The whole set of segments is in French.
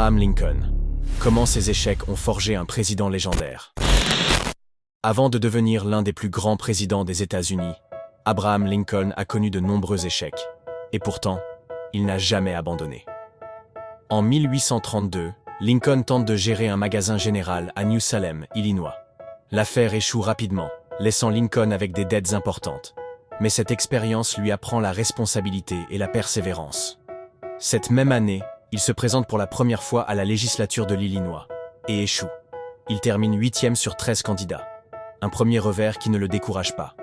Abraham Lincoln. Comment ses échecs ont forgé un président légendaire. Avant de devenir l'un des plus grands présidents des États-Unis, Abraham Lincoln a connu de nombreux échecs. Et pourtant, il n'a jamais abandonné. En 1832, Lincoln tente de gérer un magasin général à New Salem, Illinois. L'affaire échoue rapidement, laissant Lincoln avec des dettes importantes. Mais cette expérience lui apprend la responsabilité et la persévérance. Cette même année, il se présente pour la première fois à la législature de l'Illinois et échoue. Il termine 8e sur 13 candidats. Un premier revers qui ne le décourage pas.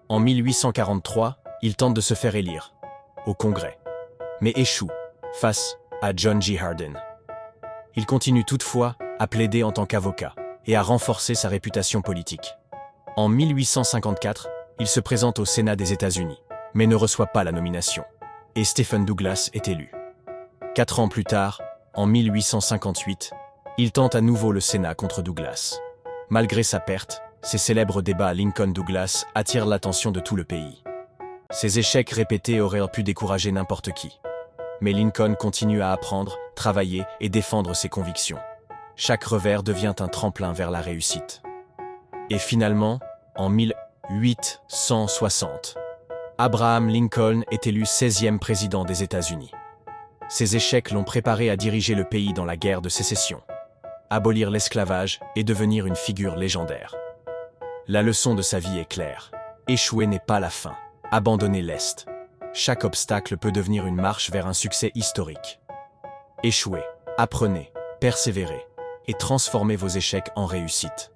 En 1843, il tente de se faire élire au Congrès, mais échoue face à John G. Hardin. Il continue toutefois à plaider en tant qu'avocat et à renforcer sa réputation politique. En 1854, il se présente au Sénat des États-Unis, mais ne reçoit pas la nomination, et Stephen Douglas est élu. 4 ans plus tard, en 1858, il tente à nouveau le Sénat contre Douglas. Malgré sa perte, ces célèbres débats Lincoln-Douglas attirent l'attention de tout le pays. Ces échecs répétés auraient pu décourager n'importe qui. Mais Lincoln continue à apprendre, travailler et défendre ses convictions. Chaque revers devient un tremplin vers la réussite. Et finalement, en 1860, Abraham Lincoln est élu 16e président des États-Unis. Ses échecs l'ont préparé à diriger le pays dans la guerre de sécession, abolir l'esclavage et devenir une figure légendaire. La leçon de sa vie est claire. Échouer n'est pas la fin. Abandonner l'est. Chaque obstacle peut devenir une marche vers un succès historique. Échouez, apprenez, persévérez et transformez vos échecs en réussite.